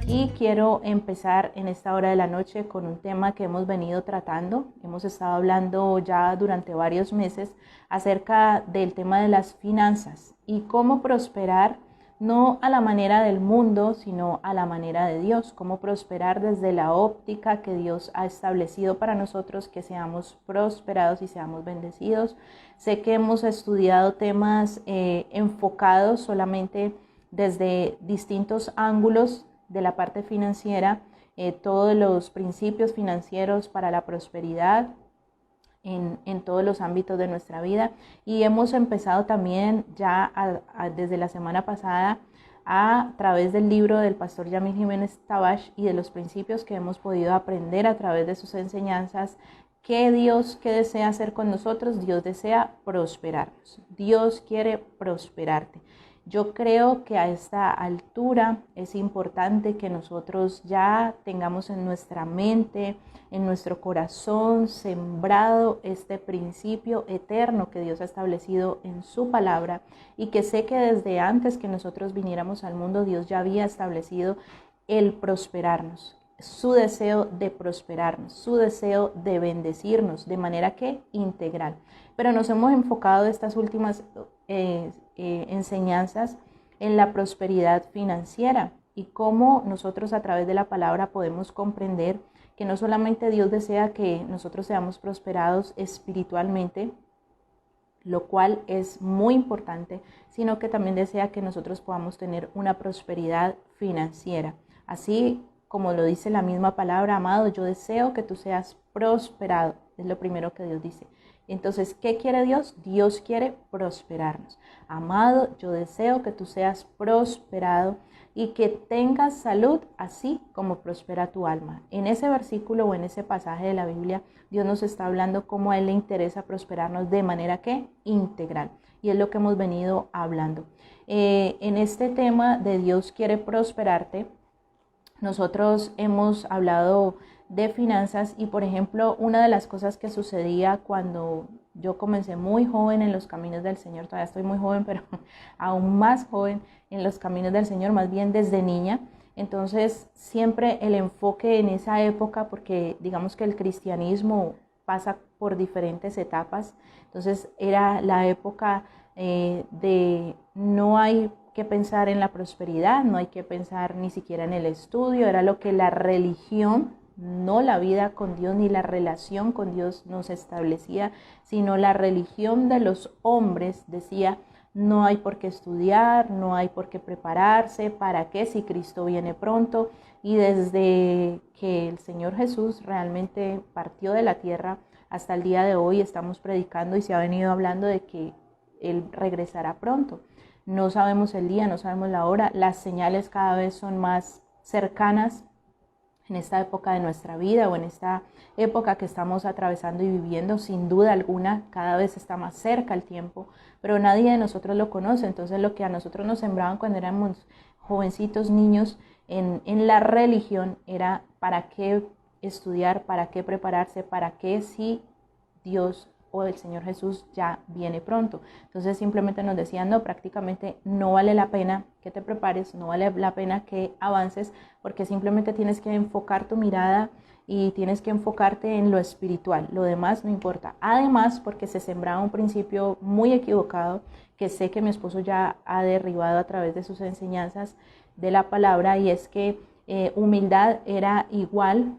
Y quiero empezar en esta hora de la noche con un tema que hemos venido tratando. Hemos estado hablando ya durante varios meses acerca del tema de las finanzas y cómo prosperar no a la manera del mundo, sino a la manera de Dios. Cómo prosperar desde la óptica que Dios ha establecido para nosotros, que seamos prosperados y seamos bendecidos. Sé que hemos estudiado temas enfocados solamente desde distintos ángulos de la parte financiera, todos los principios financieros para la prosperidad en todos los ámbitos de nuestra vida, y hemos empezado también ya desde la semana pasada a través del libro del pastor Yamil Jiménez Tabash y de los principios que hemos podido aprender a través de sus enseñanzas. ¿Qué desea hacer con nosotros? Dios desea prosperarnos. Dios quiere prosperarte. Yo creo que a esta altura es importante que nosotros ya tengamos en nuestra mente, en nuestro corazón, sembrado este principio eterno que Dios ha establecido en su palabra, y que sé que desde antes que nosotros viniéramos al mundo, Dios ya había establecido el prosperarnos, su deseo de prosperarnos, su deseo de bendecirnos de manera que integral. Pero nos hemos enfocado estas últimas enseñanzas en la prosperidad financiera y cómo nosotros a través de la palabra podemos comprender que no solamente Dios desea que nosotros seamos prosperados espiritualmente, lo cual es muy importante, sino que también desea que nosotros podamos tener una prosperidad financiera. Así como lo dice la misma palabra, amado, yo deseo que tú seas prosperado, es lo primero que Dios dice. Entonces, ¿qué quiere Dios? Dios quiere prosperarnos. Amado, yo deseo que tú seas prosperado y que tengas salud, así como prospera tu alma. En ese versículo o en ese pasaje de la Biblia, Dios nos está hablando cómo a Él le interesa prosperarnos de manera que integral. Y es lo que hemos venido hablando. En este tema de Dios quiere prosperarte, nosotros hemos hablado de finanzas y, por ejemplo, una de las cosas que sucedía cuando yo comencé muy joven en los caminos del Señor, todavía estoy muy joven, pero aún más joven en los caminos del Señor, más bien desde niña. Entonces, siempre el enfoque en esa época, porque digamos que el cristianismo pasa por diferentes etapas, entonces era la época de no hay que pensar en la prosperidad, no hay que pensar ni siquiera en el estudio, era lo que la religión, no la vida con Dios ni la relación con Dios nos establecía, sino la religión de los hombres decía: no hay por qué estudiar, no hay por qué prepararse, ¿para qué si Cristo viene pronto? Y desde que el Señor Jesús realmente partió de la tierra hasta el día de hoy estamos predicando y se ha venido hablando de que Él regresará pronto. No sabemos el día, no sabemos la hora, las señales cada vez son más cercanas en esta época de nuestra vida o en esta época que estamos atravesando y viviendo. Sin duda alguna, cada vez está más cerca el tiempo, pero nadie de nosotros lo conoce. Entonces, lo que a nosotros nos sembraban cuando éramos jovencitos, niños, en la religión era para qué estudiar, para qué prepararse, para qué si Dios o el Señor Jesús ya viene pronto. Entonces simplemente nos decían: no, prácticamente no vale la pena que te prepares, no vale la pena que avances, porque simplemente tienes que enfocar tu mirada y tienes que enfocarte en lo espiritual, lo demás no importa. Además, porque se sembraba un principio muy equivocado que sé que mi esposo ya ha derribado a través de sus enseñanzas de la palabra, y es que humildad era igual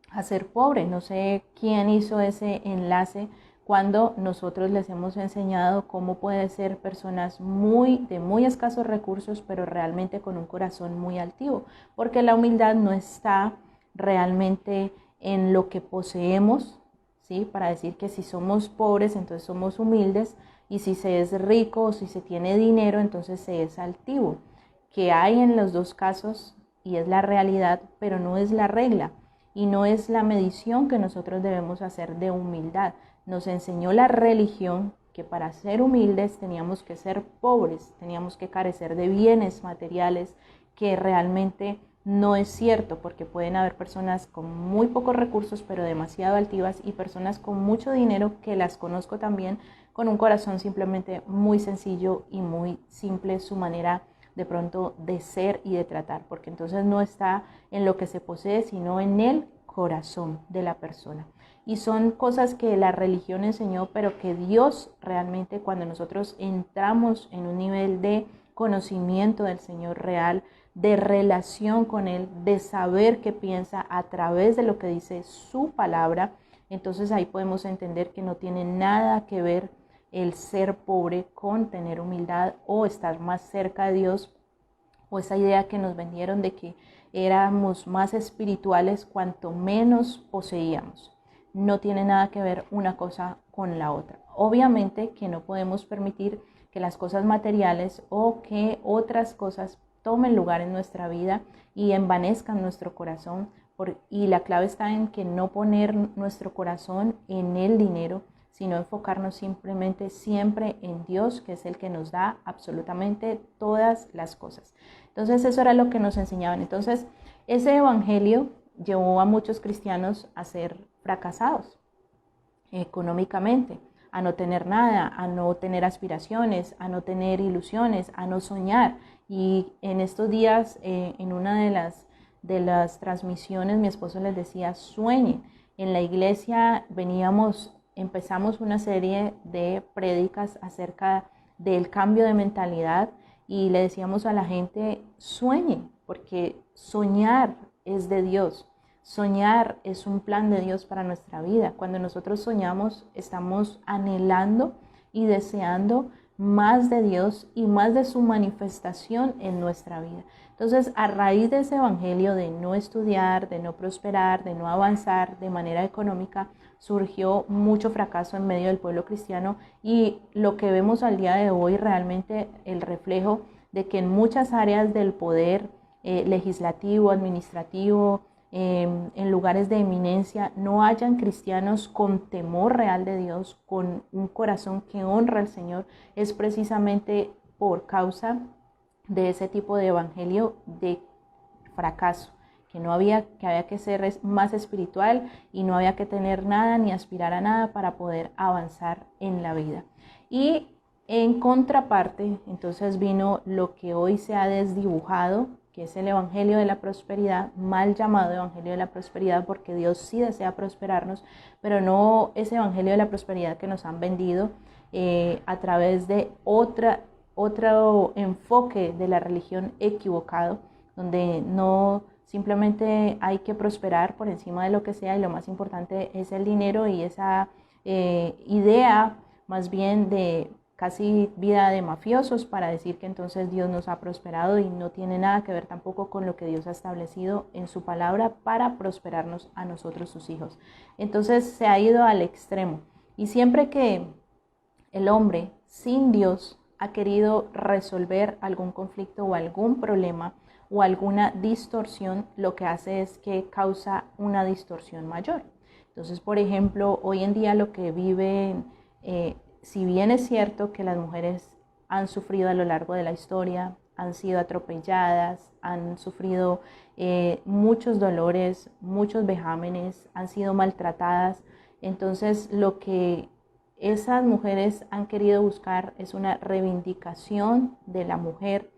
a ser pobre. No sé quién hizo ese enlace cuando nosotros les hemos enseñado cómo puede ser personas de muy escasos recursos, pero realmente con un corazón muy altivo, porque la humildad no está realmente en lo que poseemos, ¿sí? Para decir que si somos pobres, entonces somos humildes, y si se es rico o si se tiene dinero, entonces se es altivo, que hay en los dos casos y es la realidad, pero no es la regla y no es la medición que nosotros debemos hacer de humildad. Nos enseñó la religión que para ser humildes teníamos que ser pobres, teníamos que carecer de bienes materiales, que realmente no es cierto, porque pueden haber personas con muy pocos recursos pero demasiado altivas, y personas con mucho dinero, que las conozco también, con un corazón simplemente muy sencillo y muy simple su manera de pronto de ser y de tratar, porque entonces no está en lo que se posee, sino en el corazón de la persona. Y son cosas que la religión enseñó, pero que Dios realmente, cuando nosotros entramos en un nivel de conocimiento del Señor real, de relación con Él, de saber qué piensa a través de lo que dice su palabra, entonces ahí podemos entender que no tiene nada que ver el ser pobre con tener humildad o estar más cerca de Dios, o esa idea que nos vendieron de que éramos más espirituales cuanto menos poseíamos. No tiene nada que ver una cosa con la otra. Obviamente que no podemos permitir que las cosas materiales o que otras cosas tomen lugar en nuestra vida y envanezcan nuestro corazón. Y la clave está en que no poner nuestro corazón en el dinero, sino enfocarnos simplemente siempre en Dios, que es el que nos da absolutamente todas las cosas. Entonces eso era lo que nos enseñaban. Entonces ese evangelio llevó a muchos cristianos a ser fracasados económicamente, a no tener nada, a no tener aspiraciones, a no tener ilusiones, a no soñar. Y en estos días, en una de las transmisiones, mi esposo les decía, sueñen. En la iglesia empezamos una serie de prédicas acerca del cambio de mentalidad y le decíamos a la gente, sueñen, porque soñar es de Dios. Soñar es un plan de Dios para nuestra vida. Cuando nosotros soñamos, estamos anhelando y deseando más de Dios y más de su manifestación en nuestra vida. Entonces, a raíz de ese evangelio de no estudiar, de no prosperar, de no avanzar de manera económica, surgió mucho fracaso en medio del pueblo cristiano, y lo que vemos al día de hoy realmente el reflejo de que en muchas áreas del poder legislativo, administrativo, en lugares de eminencia, no hayan cristianos con temor real de Dios, con un corazón que honra al Señor, es precisamente por causa de ese tipo de evangelio de fracaso, que había que ser más espiritual y no había que tener nada ni aspirar a nada para poder avanzar en la vida. Y en contraparte, entonces vino lo que hoy se ha desdibujado, que es el evangelio de la prosperidad, mal llamado evangelio de la prosperidad, porque Dios sí desea prosperarnos, pero no ese evangelio de la prosperidad que nos han vendido a través de otro enfoque de la religión equivocado, donde no simplemente hay que prosperar por encima de lo que sea y lo más importante es el dinero, y esa idea más bien de casi vida de mafiosos para decir que entonces Dios nos ha prosperado, y no tiene nada que ver tampoco con lo que Dios ha establecido en su palabra para prosperarnos a nosotros, sus hijos. Entonces se ha ido al extremo, y siempre que el hombre sin Dios ha querido resolver algún conflicto o algún problema o alguna distorsión, lo que hace es que causa una distorsión mayor. Entonces, por ejemplo, hoy en día lo que viven, si bien es cierto que las mujeres han sufrido a lo largo de la historia, han sido atropelladas, han sufrido muchos dolores, muchos vejámenes, han sido maltratadas, entonces lo que esas mujeres han querido buscar es una reivindicación de la mujer,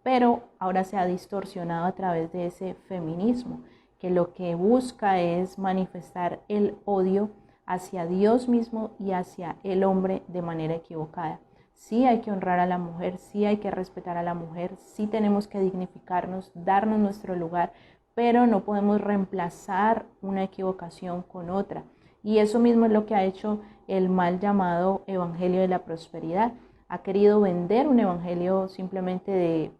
pero ahora se ha distorsionado a través de ese feminismo, que lo que busca es manifestar el odio hacia Dios mismo y hacia el hombre de manera equivocada. Sí hay que honrar a la mujer, sí hay que respetar a la mujer, sí tenemos que dignificarnos, darnos nuestro lugar, pero no podemos reemplazar una equivocación con otra. Y eso mismo es lo que ha hecho el mal llamado evangelio de la prosperidad. Ha querido vender un evangelio simplemente de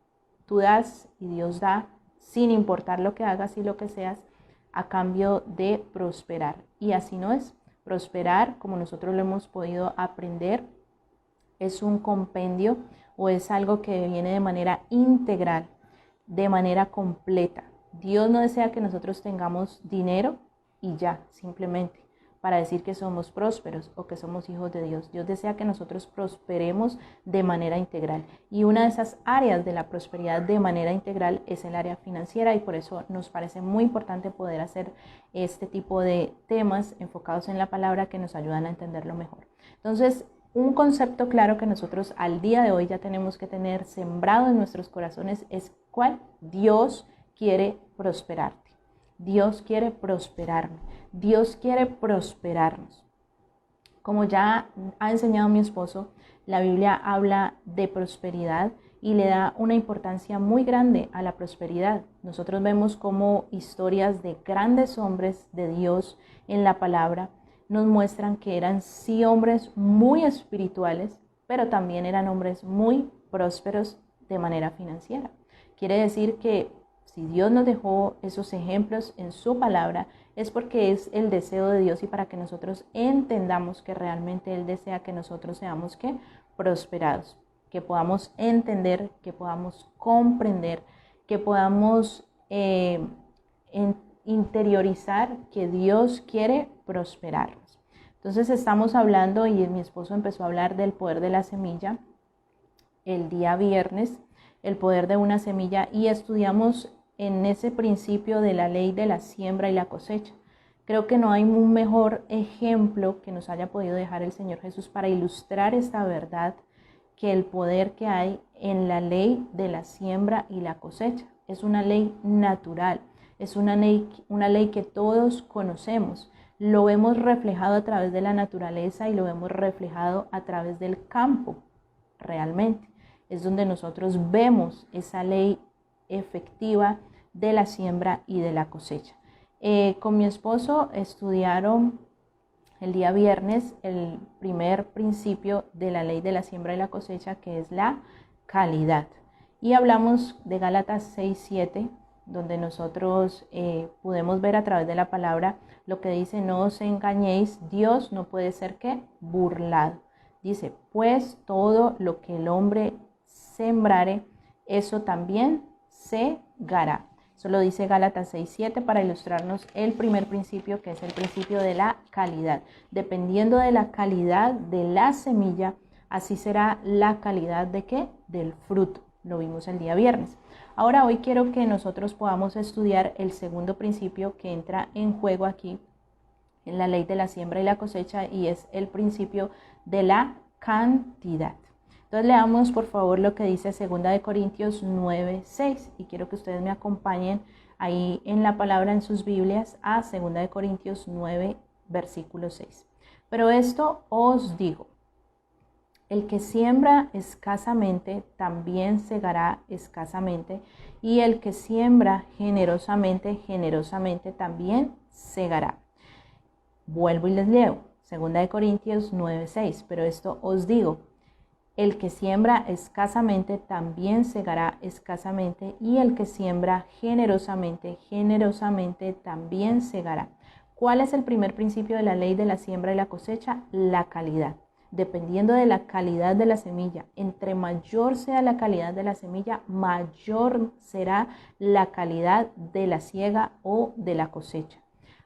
tú das y Dios da, sin importar lo que hagas y lo que seas, a cambio de prosperar. Y así no es. Prosperar, como nosotros lo hemos podido aprender, es un compendio o es algo que viene de manera integral, de manera completa. Dios no desea que nosotros tengamos dinero y ya, simplemente, para decir que somos prósperos o que somos hijos de Dios. Dios desea que nosotros prosperemos de manera integral. Y una de esas áreas de la prosperidad de manera integral es el área financiera, y por eso nos parece muy importante poder hacer este tipo de temas enfocados en la palabra que nos ayudan a entenderlo mejor. Entonces, un concepto claro que nosotros al día de hoy ya tenemos que tener sembrado en nuestros corazones es ¿cuál? Dios quiere prosperarte. Dios quiere prosperarme. Dios quiere prosperarnos. Como ya ha enseñado mi esposo, la Biblia habla de prosperidad y le da una importancia muy grande a la prosperidad. Nosotros vemos como historias de grandes hombres de Dios en la palabra nos muestran que eran sí hombres muy espirituales, pero también eran hombres muy prósperos de manera financiera. Quiere decir que si Dios nos dejó esos ejemplos en su palabra, es porque es el deseo de Dios y para que nosotros entendamos que realmente Él desea que nosotros seamos ¿qué? Prosperados, que podamos entender, que podamos comprender, que podamos interiorizar que Dios quiere prosperarnos. Entonces estamos hablando, y mi esposo empezó a hablar del poder de la semilla el día viernes, el poder de una semilla, y estudiamos en ese principio de la ley de la siembra y la cosecha. Creo que no hay un mejor ejemplo que nos haya podido dejar el Señor Jesús para ilustrar esta verdad que el poder que hay en la ley de la siembra y la cosecha. Es una ley natural, es una ley que todos conocemos. Lo vemos reflejado a través de la naturaleza y lo vemos reflejado a través del campo, realmente. Es donde nosotros vemos esa ley efectiva de la siembra y de la cosecha. Con mi esposo estudiaron el día viernes el primer principio de la ley de la siembra y la cosecha, que es la calidad. Y hablamos de Gálatas 6:7, donde nosotros podemos ver a través de la palabra lo que dice: no os engañéis, Dios no puede ser ¿qué? Burlado. Dice, pues todo lo que el hombre sembrare, eso también segará. Eso lo dice Gálatas 6:7 para ilustrarnos el primer principio, que es el principio de la calidad. Dependiendo de la calidad de la semilla, así será la calidad de ¿qué? Del fruto. Lo vimos el día viernes. Ahora hoy quiero que nosotros podamos estudiar el segundo principio que entra en juego aquí en la ley de la siembra y la cosecha, y es el principio de la cantidad. Entonces leamos por favor lo que dice 2 Corintios 9:6, y quiero que ustedes me acompañen ahí en la palabra en sus Biblias a 2 Corintios 9, versículo 6. Pero esto os digo: el que siembra escasamente también segará escasamente, y el que siembra generosamente, generosamente también segará. Vuelvo y les leo, 2 Corintios 9:6, pero esto os digo: el que siembra escasamente también segará escasamente, y el que siembra generosamente, generosamente también segará. ¿Cuál es el primer principio de la ley de la siembra y la cosecha? La calidad. Dependiendo de la calidad de la semilla, entre mayor sea la calidad de la semilla, mayor será la calidad de la siega o de la cosecha.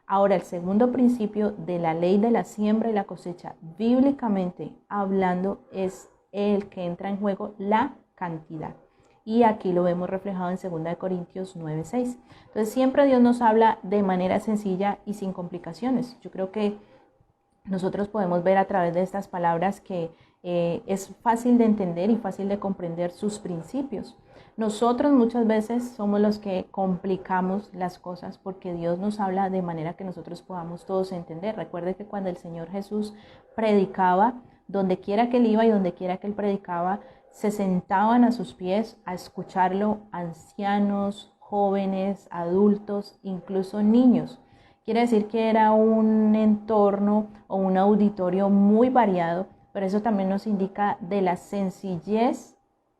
Ahora, el segundo principio de la ley de la siembra y la cosecha, bíblicamente hablando, es el que entra en juego, la cantidad. Y aquí lo vemos reflejado en 2 Corintios 9:6. Entonces, siempre Dios nos habla de manera sencilla y sin complicaciones. Yo creo que nosotros podemos ver a través de estas palabras que es fácil de entender y fácil de comprender sus principios. Nosotros muchas veces somos los que complicamos las cosas porque Dios nos habla de manera que nosotros podamos todos entender. Recuerde que cuando el Señor Jesús predicaba, donde quiera que él iba y donde quiera que él predicaba, se sentaban a sus pies a escucharlo ancianos, jóvenes, adultos, incluso niños. Quiere decir que era un entorno o un auditorio muy variado, pero eso también nos indica de la sencillez,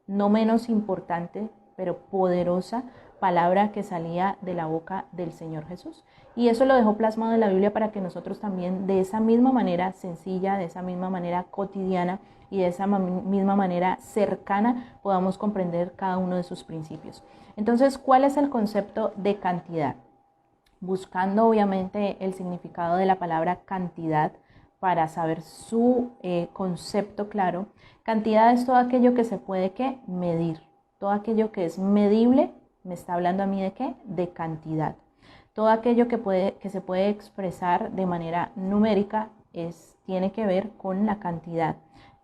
no menos importante, pero poderosa palabra que salía de la boca del Señor Jesús. Y eso lo dejó plasmado en la Biblia para que nosotros también de esa misma manera sencilla, de esa misma manera cotidiana y de esa misma manera cercana podamos comprender cada uno de sus principios. Entonces, ¿cuál es el concepto de cantidad? Buscando obviamente el significado de la palabra cantidad para saber su concepto claro. Cantidad es todo aquello que se puede ¿qué? Medir. Todo aquello que es medible me está hablando a mí de ¿qué? De cantidad. Todo aquello que se puede expresar de manera numérica tiene que ver con la cantidad.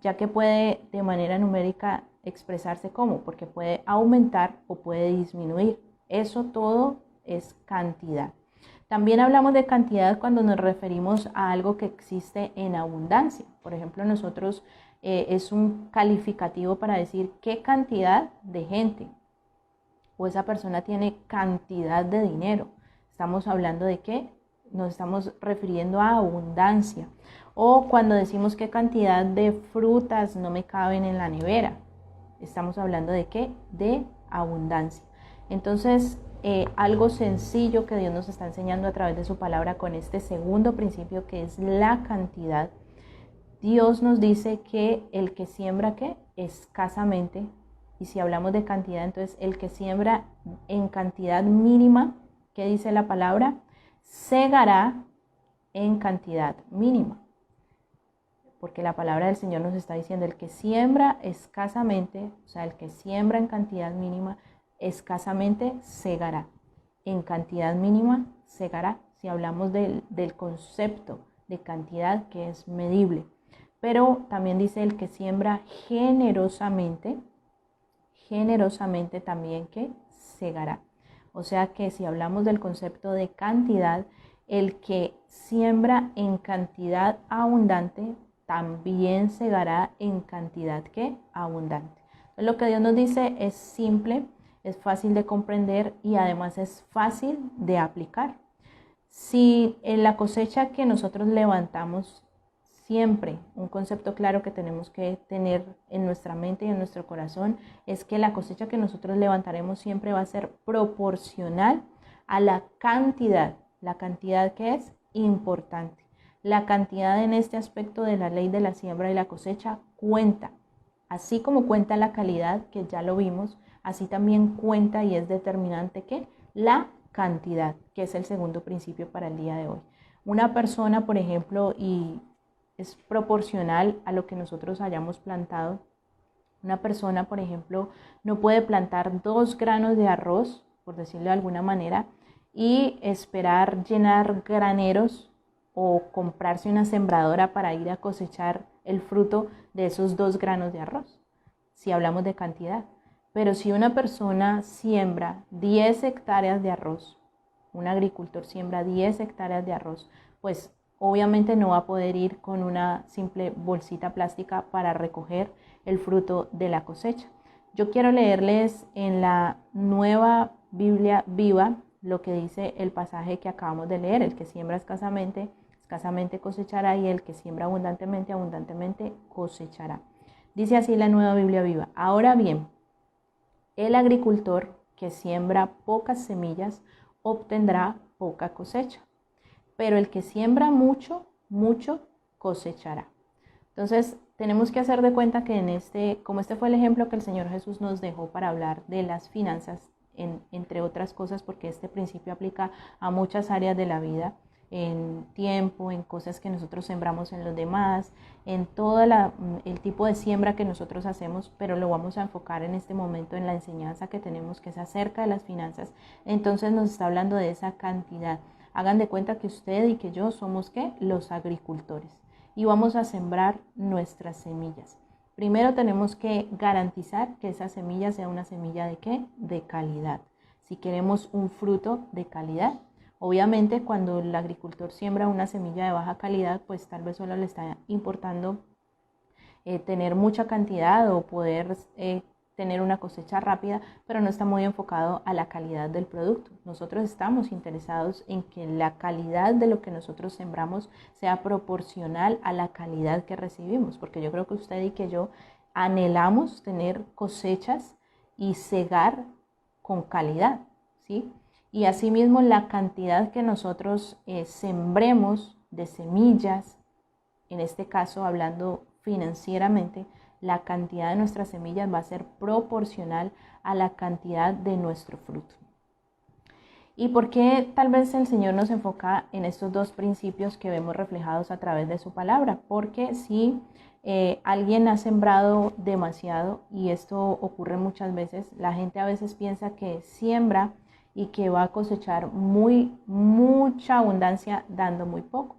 ya que puede de manera numérica expresarse como, porque puede aumentar o puede disminuir. Eso todo es cantidad. También hablamos de cantidad cuando nos referimos a algo que existe en abundancia. Por ejemplo, nosotros es un calificativo para decir qué cantidad de gente o esa persona tiene cantidad de dinero. Estamos hablando de qué, nos estamos refiriendo a abundancia. O cuando decimos qué cantidad de frutas no me caben en la nevera, estamos hablando de qué, de abundancia. Entonces, algo sencillo que Dios nos está enseñando a través de su palabra con este segundo principio, que es la cantidad. Dios nos dice que el que siembra, ¿qué? Escasamente. Y si hablamos de cantidad, entonces el que siembra en cantidad mínima, ¿qué dice la palabra? Segará en cantidad mínima. Porque la palabra del Señor nos está diciendo, el que siembra escasamente, o sea, el que siembra en cantidad mínima, escasamente segará. En cantidad mínima segará, si hablamos del concepto de cantidad que es medible. Pero también dice el que siembra generosamente también que segará. O sea que si hablamos del concepto de cantidad, el que siembra en cantidad abundante también segará en cantidad que abundante. Entonces, lo que Dios nos dice es simple, es fácil de comprender y además es fácil de aplicar. Si en la cosecha que nosotros levantamos, siempre un concepto claro que tenemos que tener en nuestra mente y en nuestro corazón es que la cosecha que nosotros levantaremos siempre va a ser proporcional a la cantidad que es importante. La cantidad en este aspecto de la ley de la siembra y la cosecha cuenta, así como cuenta la calidad, que ya lo vimos, así también cuenta y es determinante que la cantidad, que es el segundo principio para el día de hoy. Una persona, por ejemplo, y es proporcional a lo que nosotros hayamos plantado. Una persona, por ejemplo, no puede plantar 2 granos de arroz, por decirlo de alguna manera, y esperar llenar graneros o comprarse una sembradora para ir a cosechar el fruto de esos 2 granos de arroz, si hablamos de cantidad. Pero si una persona siembra 10 hectáreas de arroz, un agricultor siembra 10 hectáreas de arroz, pues obviamente no va a poder ir con una simple bolsita plástica para recoger el fruto de la cosecha. Yo quiero leerles en la Nueva Biblia Viva lo que dice el pasaje que acabamos de leer: el que siembra escasamente, escasamente cosechará, y el que siembra abundantemente, abundantemente cosechará. Dice así la Nueva Biblia Viva: ahora bien, el agricultor que siembra pocas semillas obtendrá poca cosecha, pero el que siembra mucho, mucho cosechará. Entonces, tenemos que hacer de cuenta que como este fue el ejemplo que el Señor Jesús nos dejó para hablar de las finanzas, entre otras cosas, porque este principio aplica a muchas áreas de la vida, en tiempo, en cosas que nosotros sembramos en los demás, en todo el tipo de siembra que nosotros hacemos, pero lo vamos a enfocar en este momento en la enseñanza que tenemos, que es acerca de las finanzas. Entonces nos está hablando de esa cantidad. Hagan de cuenta que usted y que yo somos, ¿qué? Los agricultores, y vamos a sembrar nuestras semillas. Primero tenemos que garantizar que esa semilla sea una semilla ¿de qué? De calidad. Si queremos un fruto de calidad, obviamente cuando el agricultor siembra una semilla de baja calidad, pues tal vez solo le está importando tener mucha cantidad o poder tener una cosecha rápida, pero no está muy enfocado a la calidad del producto. Nosotros estamos interesados en que la calidad de lo que nosotros sembramos sea proporcional a la calidad que recibimos, porque yo creo que usted y que yo anhelamos tener cosechas y segar con calidad, ¿sí? Y asimismo la cantidad que nosotros sembremos de semillas, en este caso hablando financieramente, la cantidad de nuestras semillas va a ser proporcional a la cantidad de nuestro fruto. ¿Y por qué tal vez el Señor nos enfoca en estos dos principios que vemos reflejados a través de su palabra? Porque si alguien ha sembrado demasiado, y esto ocurre muchas veces, la gente a veces piensa que siembra y que va a cosechar mucha abundancia dando muy poco.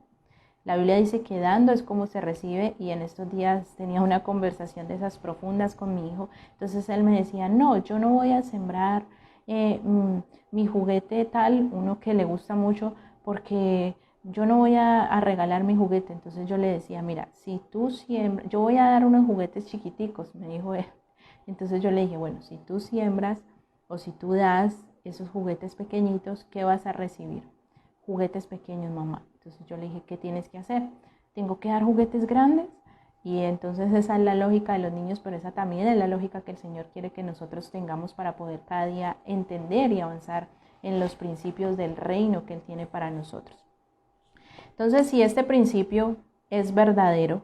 La Biblia dice que dando es como se recibe, y en estos días tenía una conversación de esas profundas con mi hijo. Entonces él me decía, no, yo no voy a sembrar mi juguete tal, uno que le gusta mucho, porque yo no voy a regalar mi juguete. Entonces yo le decía, mira, si tú siembras, yo voy a dar unos juguetes chiquiticos, me dijo él. Entonces yo le dije, bueno, si tú siembras o si tú das esos juguetes pequeñitos, ¿qué vas a recibir? Juguetes pequeños, mamá. Entonces yo le dije, ¿qué tienes que hacer? ¿Tengo que dar juguetes grandes? Y entonces esa es la lógica de los niños, pero esa también es la lógica que el Señor quiere que nosotros tengamos para poder cada día entender y avanzar en los principios del reino que Él tiene para nosotros. Entonces, si este principio es verdadero,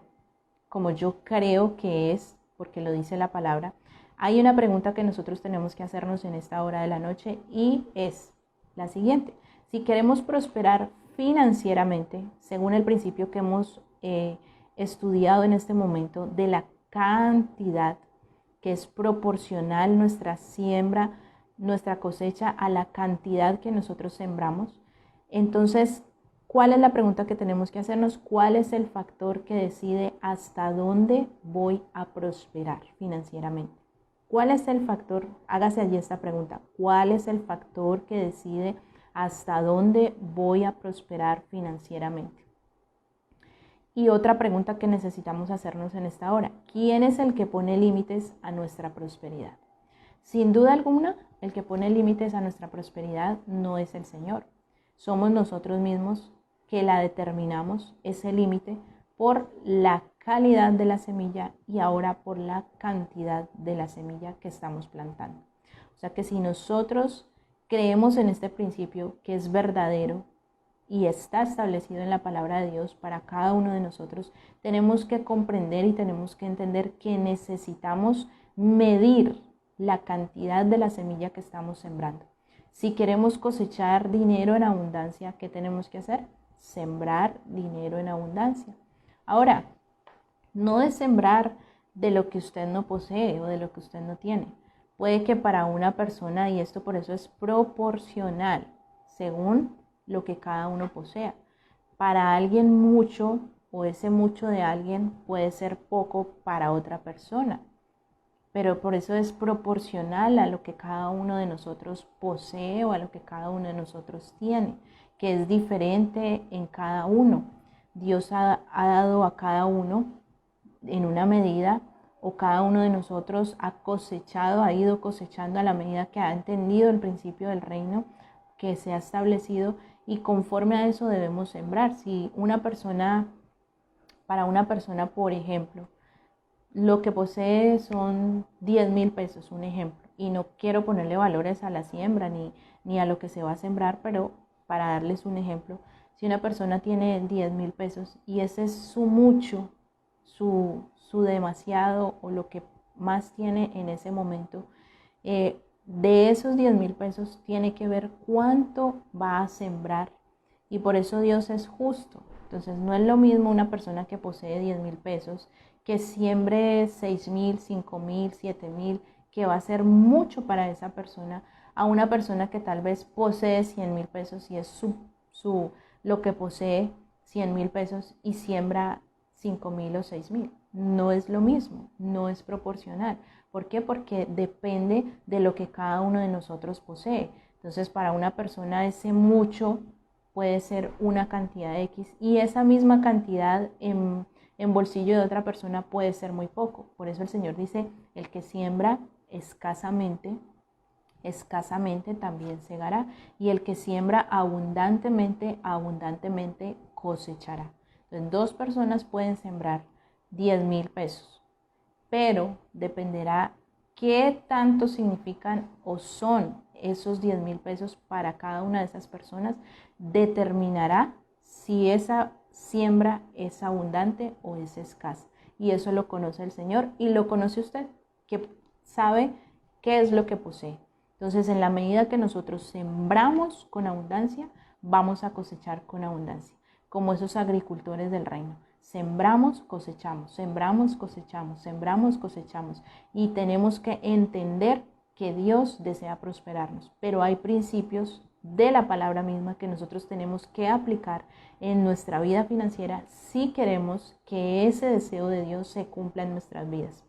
como yo creo que es, porque lo dice la palabra, hay una pregunta que nosotros tenemos que hacernos en esta hora de la noche, y es la siguiente. Si queremos prosperar financieramente, según el principio que hemos estudiado en este momento, de la cantidad que es proporcional nuestra siembra, nuestra cosecha a la cantidad que nosotros sembramos, entonces, ¿cuál es la pregunta que tenemos que hacernos? ¿Cuál es el factor que decide hasta dónde voy a prosperar financieramente? ¿Cuál es el factor? Hágase allí esta pregunta. ¿Cuál es el factor que decide hasta dónde voy a prosperar financieramente? Y otra pregunta que necesitamos hacernos en esta hora. ¿Quién es el que pone límites a nuestra prosperidad? Sin duda alguna, el que pone límites a nuestra prosperidad no es el Señor. Somos nosotros mismos que la determinamos, ese límite, por la calidad de la semilla y ahora por la cantidad de la semilla que estamos plantando. O sea que si nosotros creemos en este principio que es verdadero y está establecido en la palabra de Dios para cada uno de nosotros, tenemos que comprender y tenemos que entender que necesitamos medir la cantidad de la semilla que estamos sembrando. Si queremos cosechar dinero en abundancia, ¿qué tenemos que hacer? Sembrar dinero en abundancia. Ahora, no es sembrar de lo que usted no posee o de lo que usted no tiene. Puede que para una persona, y esto por eso es proporcional, según lo que cada uno posea. Para alguien mucho, o ese mucho de alguien puede ser poco para otra persona. Pero por eso es proporcional a lo que cada uno de nosotros posee o a lo que cada uno de nosotros tiene, que es diferente en cada uno. Dios ha dado a cada uno en una medida, o cada uno de nosotros ha cosechado, ha ido cosechando a la medida que ha entendido el principio del reino que se ha establecido, y conforme a eso debemos sembrar. Si para una persona, por ejemplo, lo que posee son 10,000 pesos, un ejemplo, y no quiero ponerle valores a la siembra ni a lo que se va a sembrar, pero para darles un ejemplo, si una persona tiene 10,000 pesos y ese es su mucho, su demasiado o lo que más tiene en ese momento, de esos 10,000 pesos tiene que ver cuánto va a sembrar, y por eso Dios es justo. Entonces no es lo mismo una persona que posee 10,000 pesos que siembre 6,000, 5,000, 7,000, que va a ser mucho para esa persona, a una persona que tal vez posee 100,000 pesos y es lo que posee 100,000 pesos y siembra 5,000 o 6,000. No es lo mismo, no es proporcional. ¿Por qué? Porque depende de lo que cada uno de nosotros posee. Entonces, para una persona ese mucho puede ser una cantidad X, y esa misma cantidad en bolsillo de otra persona puede ser muy poco. Por eso el Señor dice, el que siembra escasamente, escasamente también segará, y el que siembra abundantemente, abundantemente cosechará. Entonces, dos personas pueden sembrar 10,000 pesos, pero dependerá qué tanto significan o son esos 10,000 pesos para cada una de esas personas, determinará si esa siembra es abundante o es escasa. Y eso lo conoce el Señor y lo conoce usted, que sabe qué es lo que posee. Entonces, en la medida que nosotros sembramos con abundancia, vamos a cosechar con abundancia, como esos agricultores del reino. Sembramos, cosechamos, sembramos, cosechamos, sembramos, cosechamos. Y tenemos que entender que Dios desea prosperarnos, pero hay principios de la palabra misma que nosotros tenemos que aplicar en nuestra vida financiera si queremos que ese deseo de Dios se cumpla en nuestras vidas.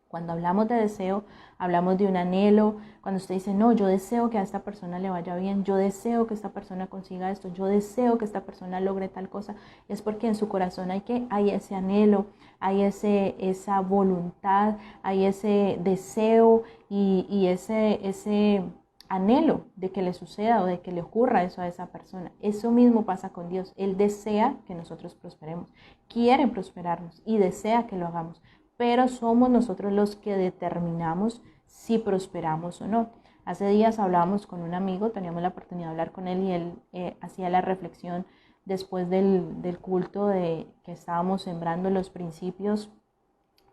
Cuando hablamos de deseo, hablamos de un anhelo. Cuando usted dice, no, yo deseo que a esta persona le vaya bien, yo deseo que esta persona consiga esto, yo deseo que esta persona logre tal cosa, es porque en su corazón hay ese anhelo, hay esa voluntad, hay ese deseo y ese anhelo de que le suceda o de que le ocurra eso a esa persona. Eso mismo pasa con Dios. Él desea que nosotros prosperemos, quiere prosperarnos y desea que lo hagamos. Pero somos nosotros los que determinamos si prosperamos o no. Hace días hablábamos con un amigo, teníamos la oportunidad de hablar con él y él hacía la reflexión después del culto de que estábamos sembrando los principios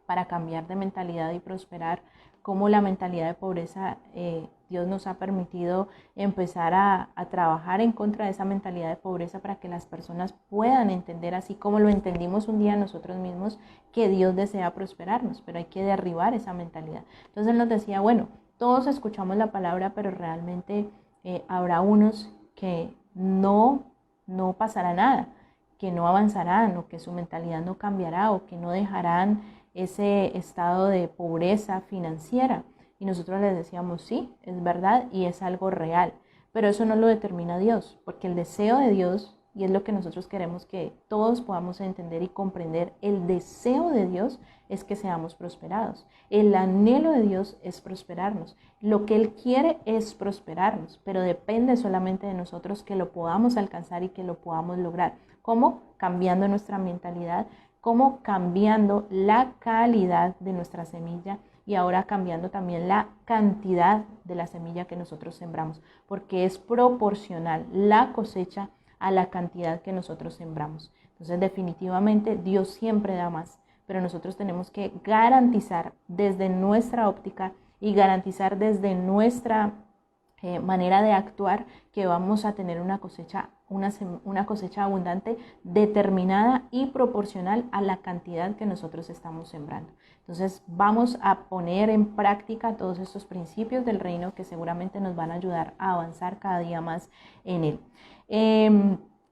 para cambiar de mentalidad y prosperar, cómo la mentalidad de pobreza, Dios nos ha permitido empezar a trabajar en contra de esa mentalidad de pobreza para que las personas puedan entender, así como lo entendimos un día nosotros mismos, que Dios desea prosperarnos, pero hay que derribar esa mentalidad. Entonces él nos decía, bueno, todos escuchamos la palabra, pero realmente habrá unos que no pasará nada, que no avanzarán o que su mentalidad no cambiará o que no dejarán ese estado de pobreza financiera. Y nosotros les decíamos, sí, es verdad y es algo real, pero eso no lo determina Dios, porque el deseo de Dios, y es lo que nosotros queremos que todos podamos entender y comprender, el deseo de Dios es que seamos prosperados. El anhelo de Dios es prosperarnos. Lo que Él quiere es prosperarnos, pero depende solamente de nosotros que lo podamos alcanzar y que lo podamos lograr. ¿Cómo? Cambiando nuestra mentalidad, cómo cambiando la calidad de nuestra semilla y ahora cambiando también la cantidad de la semilla que nosotros sembramos, porque es proporcional la cosecha a la cantidad que nosotros sembramos. Entonces, definitivamente Dios siempre da más, pero nosotros tenemos que garantizar desde nuestra óptica y garantizar desde nuestra manera de actuar que vamos a tener una cosecha abundante, determinada y proporcional a la cantidad que nosotros estamos sembrando. Entonces vamos a poner en práctica todos estos principios del reino que seguramente nos van a ayudar a avanzar cada día más en él.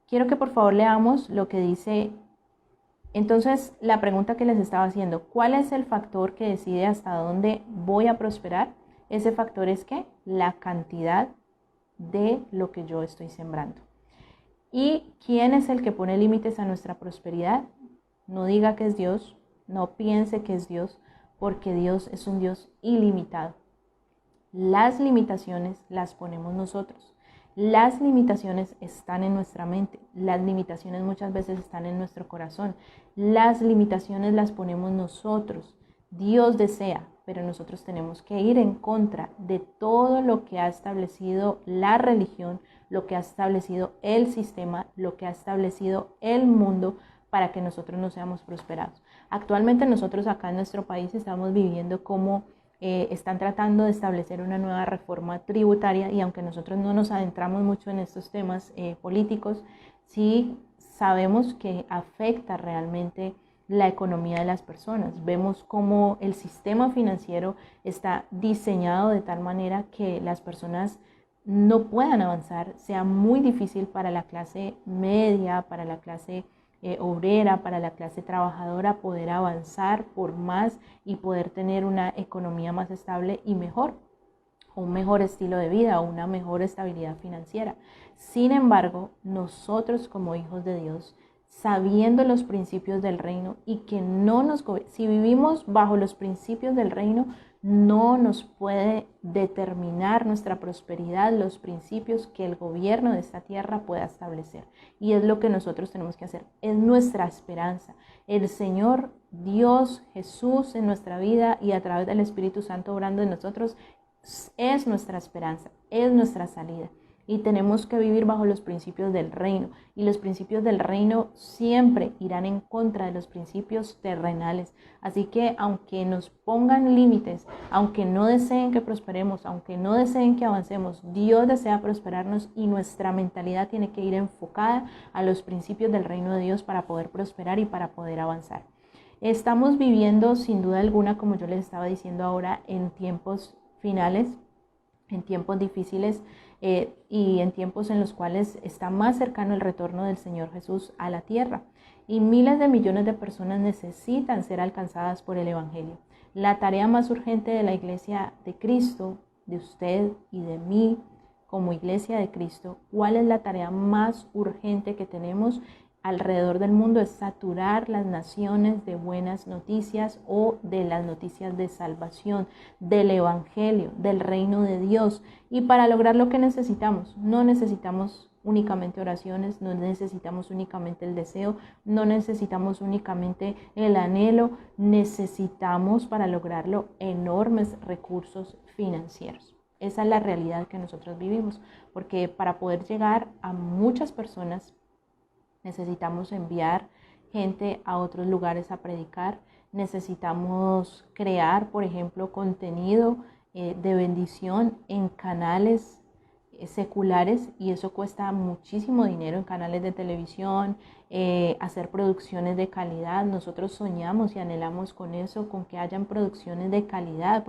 Quiero que por favor leamos lo que dice. Entonces, la pregunta que les estaba haciendo, ¿cuál es el factor que decide hasta dónde voy a prosperar? Ese factor es ¿qué? La cantidad de lo que yo estoy sembrando. ¿Y quién es el que pone límites a nuestra prosperidad? No diga que es Dios, no piense que es Dios, porque Dios es un Dios ilimitado. Las limitaciones las ponemos nosotros. Las limitaciones están en nuestra mente, las limitaciones muchas veces están en nuestro corazón, las limitaciones las ponemos nosotros. Dios desea, pero nosotros tenemos que ir en contra de todo lo que ha establecido la religión, lo que ha establecido el sistema, lo que ha establecido el mundo para que nosotros no seamos prosperados. Actualmente nosotros acá en nuestro país estamos viviendo como están tratando de establecer una nueva reforma tributaria y aunque nosotros no nos adentramos mucho en estos temas políticos, sí sabemos que afecta realmente la economía de las personas. Vemos cómo el sistema financiero está diseñado de tal manera que las personas no puedan avanzar, sea muy difícil para la clase media, para la clase obrera, para la clase trabajadora poder avanzar por más y poder tener una economía más estable y mejor, un mejor estilo de vida o una mejor estabilidad financiera. Sin embargo, nosotros como hijos de Dios, sabiendo los principios del reino y que si vivimos bajo los principios del reino, no nos puede determinar nuestra prosperidad los principios que el gobierno de esta tierra pueda establecer. Y es lo que nosotros tenemos que hacer, es nuestra esperanza. El Señor Dios Jesús en nuestra vida y a través del Espíritu Santo obrando en nosotros es nuestra esperanza, es nuestra salida. Y tenemos que vivir bajo los principios del reino. Y los principios del reino siempre irán en contra de los principios terrenales. Así que aunque nos pongan límites, aunque no deseen que prosperemos, aunque no deseen que avancemos, Dios desea prosperarnos y nuestra mentalidad tiene que ir enfocada a los principios del reino de Dios para poder prosperar y para poder avanzar. Estamos viviendo sin duda alguna, como yo les estaba diciendo ahora, en tiempos finales. en tiempos difíciles y en tiempos en los cuales está más cercano el retorno del Señor Jesús a la tierra. Y miles de millones de personas necesitan ser alcanzadas por el Evangelio. La tarea más urgente de la Iglesia de Cristo, de usted y de mí como Iglesia de Cristo, ¿cuál es la tarea más urgente que tenemos alrededor del mundo? Es saturar las naciones de buenas noticias o de las noticias de salvación, del Evangelio, del reino de Dios. Y para lograr lo que necesitamos, no necesitamos únicamente oraciones, no necesitamos únicamente el deseo, no necesitamos únicamente el anhelo, necesitamos para lograrlo enormes recursos financieros. Esa es la realidad que nosotros vivimos, porque para poder llegar a muchas personas necesitamos enviar gente a otros lugares a predicar, necesitamos crear, por ejemplo, contenido de bendición en canales seculares, y eso cuesta muchísimo dinero, en canales de televisión, hacer producciones de calidad. Nosotros soñamos y anhelamos con eso, con que hayan producciones de calidad,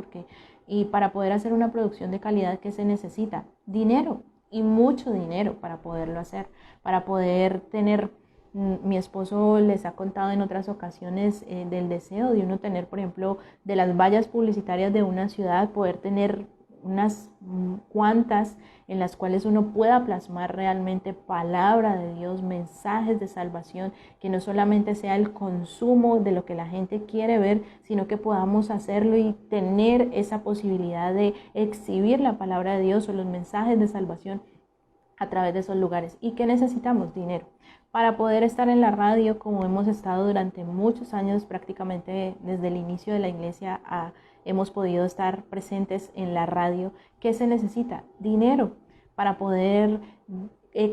y para poder hacer una producción de calidad, ¿qué se necesita? Dinero, y mucho dinero para poderlo hacer, para poder tener. Mi esposo les ha contado en otras ocasiones del deseo de uno tener, por ejemplo, de las vallas publicitarias de una ciudad, poder tener unas cuantas en las cuales uno pueda plasmar realmente palabra de Dios, mensajes de salvación, que no solamente sea el consumo de lo que la gente quiere ver, sino que podamos hacerlo y tener esa posibilidad de exhibir la palabra de Dios o los mensajes de salvación a través de esos lugares. ¿Y qué necesitamos? Dinero. Para poder estar en la radio, como hemos estado durante muchos años, prácticamente desde el inicio de la iglesia, hemos podido estar presentes en la radio. ¿Qué se necesita? Dinero para poder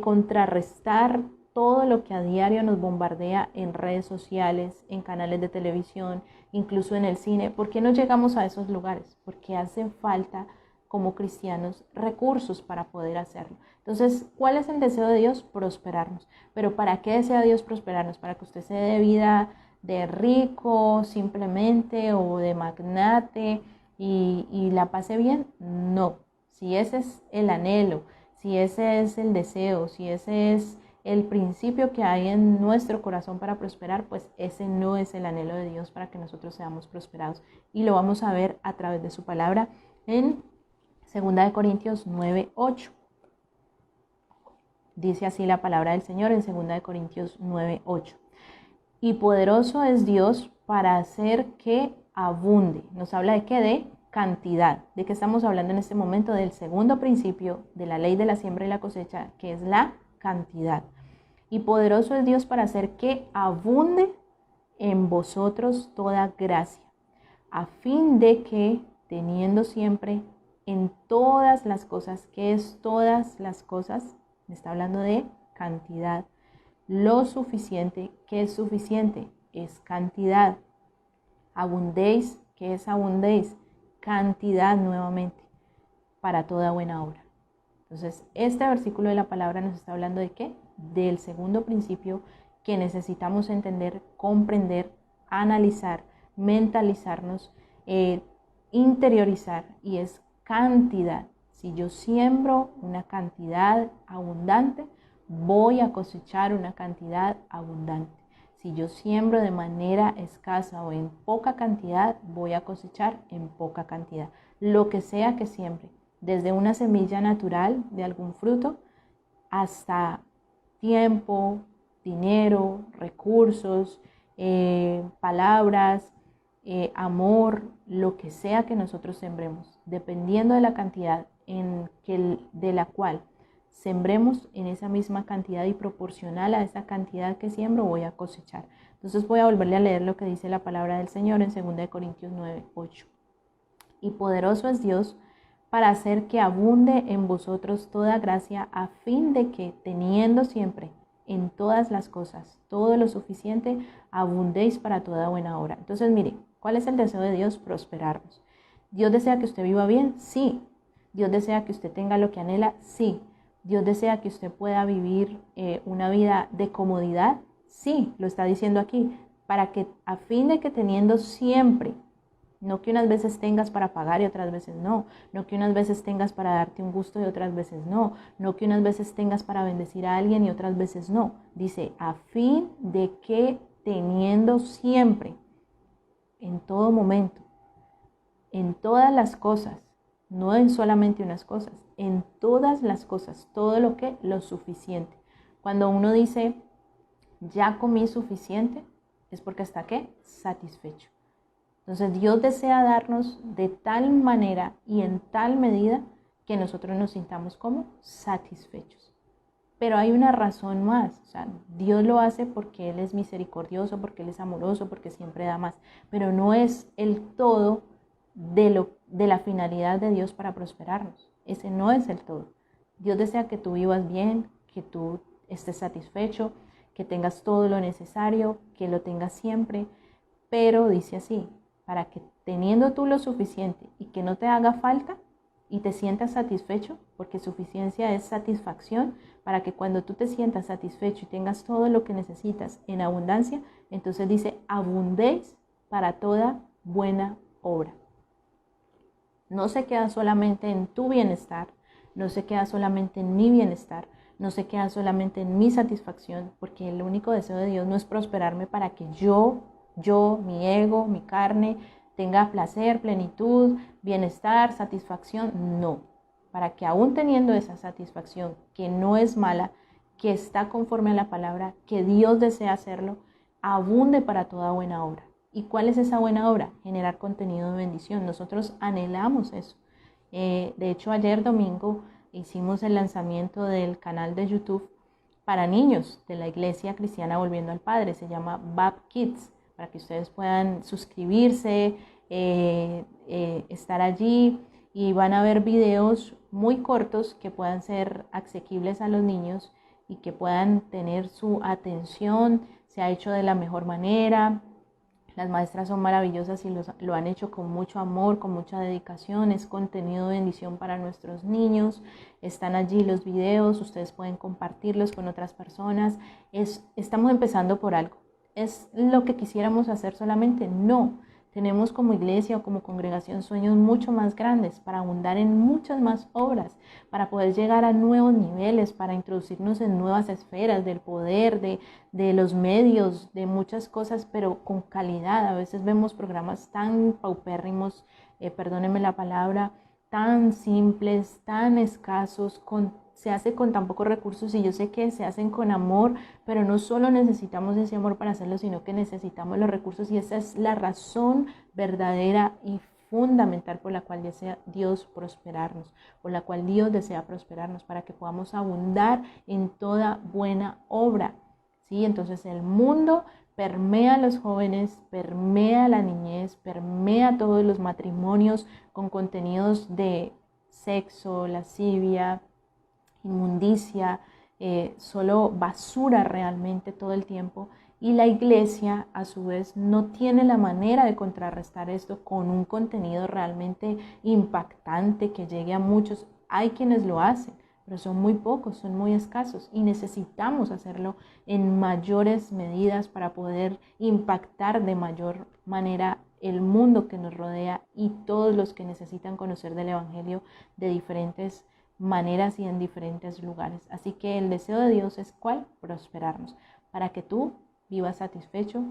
contrarrestar todo lo que a diario nos bombardea en redes sociales, en canales de televisión, incluso en el cine. ¿Por qué no llegamos a esos lugares? Porque hacen falta, como cristianos, recursos para poder hacerlo. Entonces, ¿cuál es el deseo de Dios? Prosperarnos. ¿Pero para qué desea Dios prosperarnos? ¿Para que usted se dé vida de rico simplemente o de magnate y la pase bien? No. Si ese es el anhelo, si ese es el deseo, si ese es el principio que hay en nuestro corazón para prosperar, pues ese no es el anhelo de Dios para que nosotros seamos prosperados. Y lo vamos a ver a través de su palabra en 2 Corintios 9:8. Dice así la palabra del Señor en 2 Corintios 9:8. Y poderoso es Dios para hacer que abunde. Nos habla de qué? De cantidad. ¿De qué estamos hablando en este momento? Del segundo principio de la ley de la siembra y la cosecha, que es la cantidad. Y poderoso es Dios para hacer que abunde en vosotros toda gracia, a fin de que, teniendo siempre en todas las cosas, ¿qué es todas las cosas? Me está hablando de cantidad. Lo suficiente, ¿qué es suficiente? Es cantidad. Abundéis, ¿qué es abundéis? Cantidad nuevamente, para toda buena obra. Entonces, este versículo de la palabra nos está hablando de ¿qué? Del segundo principio que necesitamos entender, comprender, analizar, mentalizarnos, interiorizar, y es cantidad. Si yo siembro una cantidad abundante, voy a cosechar una cantidad abundante. Si yo siembro de manera escasa o en poca cantidad, voy a cosechar en poca cantidad. Lo que sea que siembre, desde una semilla natural de algún fruto hasta tiempo, dinero, recursos, palabras, amor, lo que sea que nosotros sembremos, dependiendo de la cantidad de la cual sembremos, en esa misma cantidad y proporcional a esa cantidad que siembro voy a cosechar. Entonces voy a volverle a leer lo que dice la palabra del Señor en 2 Corintios 9:8. Y poderoso es Dios para hacer que abunde en vosotros toda gracia, a fin de que, teniendo siempre en todas las cosas todo lo suficiente, abundéis para toda buena obra. Entonces, mire, ¿cuál es el deseo de Dios? Prosperarnos. ¿Dios desea que usted viva bien? Sí. ¿Dios desea que usted tenga lo que anhela? Sí. ¿Dios desea que usted pueda vivir una vida de comodidad? Sí, lo está diciendo aquí, para que, a fin de que, teniendo siempre, No que unas veces tengas para pagar y otras veces no. No que unas veces tengas para darte un gusto y otras veces no. No que unas veces tengas para bendecir a alguien y otras veces no. Dice, a fin de que teniendo siempre, en todo momento, en todas las cosas, no en solamente unas cosas, en todas las cosas, todo lo suficiente. Cuando uno dice, ya comí suficiente, es porque está ¿qué? Satisfecho. Entonces Dios desea darnos de tal manera y en tal medida que nosotros nos sintamos como satisfechos. Pero hay una razón más, o sea, Dios lo hace porque Él es misericordioso, porque Él es amoroso, porque siempre da más, pero no es el todo de la finalidad de Dios para prosperarnos. Ese no es el todo. Dios desea que tú vivas bien, que tú estés satisfecho, que tengas todo lo necesario, que lo tengas siempre, pero dice así, para que teniendo tú lo suficiente y que no te haga falta y te sientas satisfecho, porque suficiencia es satisfacción, para que cuando tú te sientas satisfecho y tengas todo lo que necesitas en abundancia, entonces dice, abundéis para toda buena obra. No se queda solamente en tu bienestar, no se queda solamente en mi bienestar, no se queda solamente en mi satisfacción, porque el único deseo de Dios no es prosperarme para que yo, mi ego, mi carne, tenga placer, plenitud, bienestar, satisfacción. No, para que aún teniendo esa satisfacción, que no es mala, que está conforme a la palabra, que Dios desea hacerlo, abunde para toda buena obra. ¿Y cuál es esa buena obra? Generar contenido de bendición. Nosotros anhelamos eso. De hecho, ayer domingo hicimos el lanzamiento del canal de YouTube para niños de la Iglesia Cristiana Volviendo al Padre. Se llama BAP Kids, para que ustedes puedan suscribirse, estar allí, y van a ver videos muy cortos que puedan ser asequibles a los niños y que puedan tener su atención. Se ha hecho de la mejor manera. Las maestras son maravillosas y lo han hecho con mucho amor, con mucha dedicación. Es contenido de bendición para nuestros niños. Están allí los videos, ustedes pueden compartirlos con otras personas. Estamos empezando por algo. ¿Es lo que quisiéramos hacer solamente? No. Tenemos como iglesia o como congregación sueños mucho más grandes para abundar en muchas más obras, para poder llegar a nuevos niveles, para introducirnos en nuevas esferas del poder, de los medios, de muchas cosas, pero con calidad. A veces vemos programas tan paupérrimos, perdónenme la palabra, tan simples, tan escasos, se hace con tan pocos recursos, y yo sé que se hacen con amor, pero no solo necesitamos ese amor para hacerlo, sino que necesitamos los recursos, y esa es la razón verdadera y fundamental por la cual desea Dios prosperarnos, por la cual Dios desea prosperarnos, para que podamos abundar en toda buena obra. ¿Sí? Entonces el mundo permea a los jóvenes, permea a la niñez, permea a todos los matrimonios con contenidos de sexo, lascivia, inmundicia, solo basura realmente todo el tiempo. Y la iglesia a su vez no tiene la manera de contrarrestar esto con un contenido realmente impactante que llegue a muchos. Hay quienes lo hacen, pero son muy pocos, son muy escasos, y necesitamos hacerlo en mayores medidas para poder impactar de mayor manera el mundo que nos rodea y todos los que necesitan conocer del Evangelio de diferentes maneras y en diferentes lugares. Así que el deseo de Dios es ¿cuál? Prosperarnos, para que tú vivas satisfecho,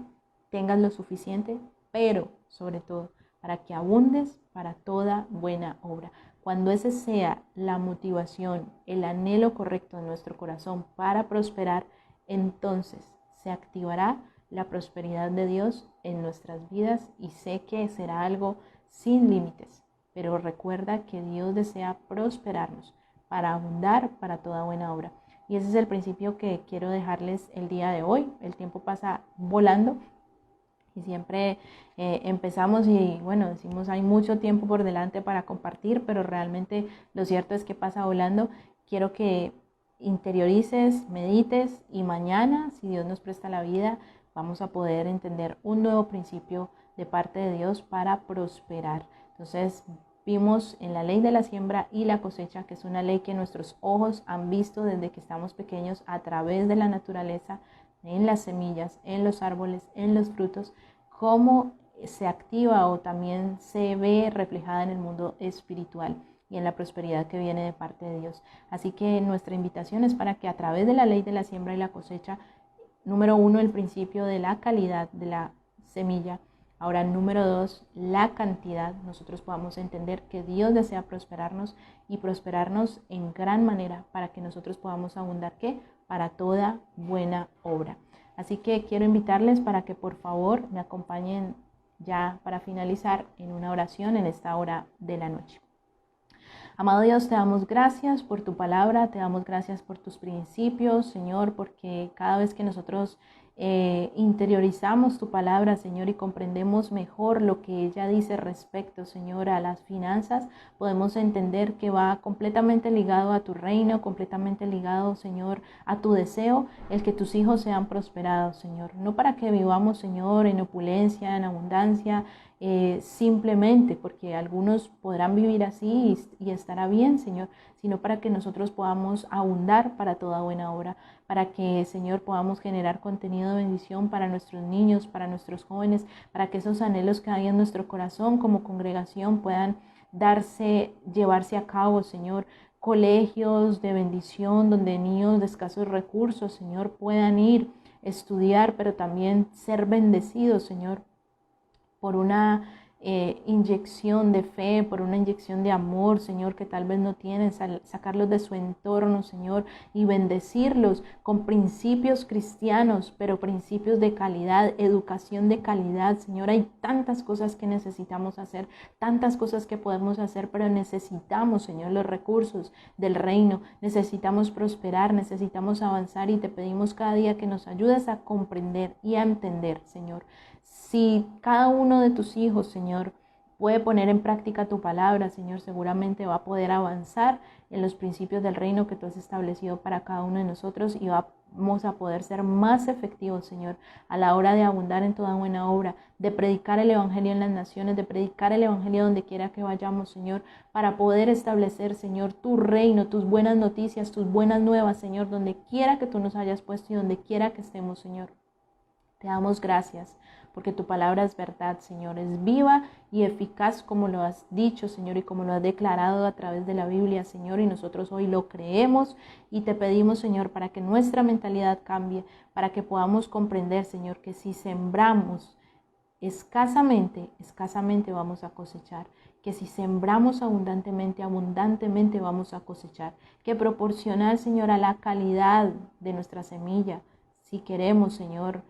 tengas lo suficiente, pero sobre todo para que abundes para toda buena obra. Cuando ese sea la motivación, el anhelo correcto de nuestro corazón para prosperar, entonces se activará la prosperidad de Dios en nuestras vidas, y sé que será algo sin límites. Pero recuerda que Dios desea prosperarnos para abundar para toda buena obra. Y ese es el principio que quiero dejarles el día de hoy. El tiempo pasa volando y siempre empezamos y bueno, decimos hay mucho tiempo por delante para compartir, pero realmente lo cierto es que pasa volando. Quiero que interiorices, medites, y mañana, si Dios nos presta la vida, vamos a poder entender un nuevo principio de parte de Dios para prosperar. Entonces, vimos en la ley de la siembra y la cosecha, que es una ley que nuestros ojos han visto desde que estamos pequeños a través de la naturaleza, en las semillas, en los árboles, en los frutos, cómo se activa o también se ve reflejada en el mundo espiritual y en la prosperidad que viene de parte de Dios. Así que nuestra invitación es para que a través de la ley de la siembra y la cosecha, número 1, el principio de la calidad de la semilla. Ahora, número 2, la cantidad. Nosotros podamos entender que Dios desea prosperarnos y prosperarnos en gran manera para que nosotros podamos abundar, ¿qué? Para toda buena obra. Así que quiero invitarles para que por favor me acompañen ya para finalizar en una oración en esta hora de la noche. Amado Dios, te damos gracias por tu palabra, te damos gracias por tus principios, Señor, porque cada vez que nosotros interiorizamos tu palabra, Señor, y comprendemos mejor lo que ella dice respecto, Señor, a las finanzas, podemos entender que va completamente ligado a tu reino, completamente ligado, Señor, a tu deseo, el que tus hijos sean prosperados, Señor. No para que vivamos, Señor, en opulencia, en abundancia, simplemente porque algunos podrán vivir así y estará bien, Señor, sino para que nosotros podamos abundar para toda buena obra, para que, Señor, podamos generar contenido de bendición para nuestros niños, para nuestros jóvenes, para que esos anhelos que hay en nuestro corazón como congregación puedan llevarse a cabo, Señor. Colegios de bendición donde niños de escasos recursos, Señor, puedan ir, estudiar, pero también ser bendecidos, Señor, por una inyección de fe, por una inyección de amor, Señor, que tal vez no tienen, sacarlos de su entorno, Señor, y bendecirlos con principios cristianos, pero principios de calidad, educación de calidad, Señor. Hay tantas cosas que necesitamos hacer, tantas cosas que podemos hacer, pero necesitamos, Señor, los recursos del reino, necesitamos prosperar, necesitamos avanzar y te pedimos cada día que nos ayudes a comprender y a entender, Señor. Si cada uno de tus hijos, Señor, puede poner en práctica tu palabra, Señor, seguramente va a poder avanzar en los principios del reino que tú has establecido para cada uno de nosotros y vamos a poder ser más efectivos, Señor, a la hora de abundar en toda buena obra, de predicar el evangelio en las naciones, de predicar el evangelio donde quiera que vayamos, Señor, para poder establecer, Señor, tu reino, tus buenas noticias, tus buenas nuevas, Señor, donde quiera que tú nos hayas puesto y donde quiera que estemos, Señor. Te damos gracias porque tu palabra es verdad, Señor, es viva y eficaz como lo has dicho, Señor, y como lo has declarado a través de la Biblia, Señor, y nosotros hoy lo creemos y te pedimos, Señor, para que nuestra mentalidad cambie, para que podamos comprender, Señor, que si sembramos escasamente vamos a cosechar, que si sembramos abundantemente vamos a cosechar, que proporcional, Señor, a la calidad de nuestra semilla, si queremos, Señor,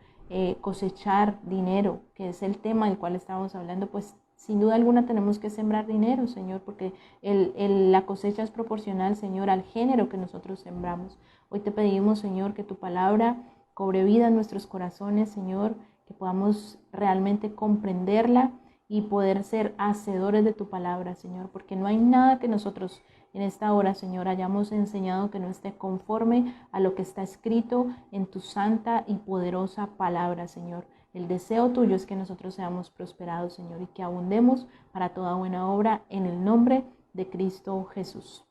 cosechar dinero, que es el tema del cual estamos hablando, pues sin duda alguna tenemos que sembrar dinero, Señor, porque la cosecha es proporcional, Señor, al género que nosotros sembramos. Hoy te pedimos, Señor, que tu palabra cobre vida en nuestros corazones, Señor, que podamos realmente comprenderla y poder ser hacedores de tu palabra, Señor, porque no hay nada que nosotros en esta hora, Señor, hayamos enseñado que no esté conforme a lo que está escrito en tu santa y poderosa palabra, Señor. El deseo tuyo es que nosotros seamos prosperados, Señor, y que abundemos para toda buena obra en el nombre de Cristo Jesús.